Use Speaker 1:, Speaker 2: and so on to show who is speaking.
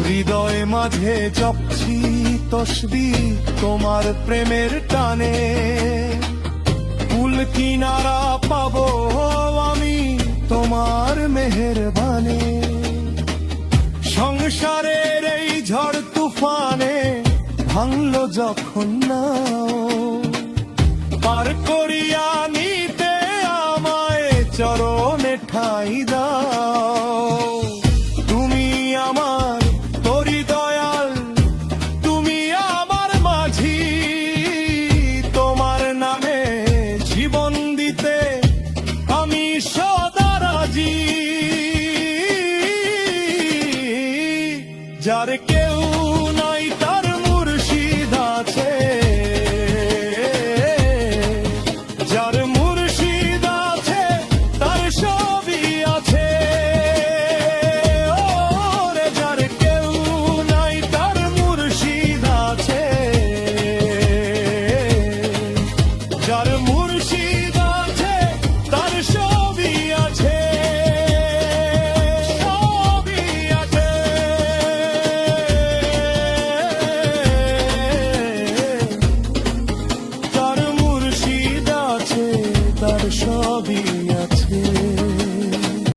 Speaker 1: হৃদয় মাঝে জপছি তসবিহ তোমার প্রেমের টানে। কুল কিনারা পাবো আমি তোমার মেহেরবানে। সংসারের এই ঝড় তুফানে ভাঙলো যখন নাও, পার করিয়া নিতে আমায় চরণে ঠাঁই দাও। তুমি আমার তরি দয়াল, তুমি আমার মাঝি, তোমার নামে জীবন দিতে আমি সদা রাজি। যার কেউ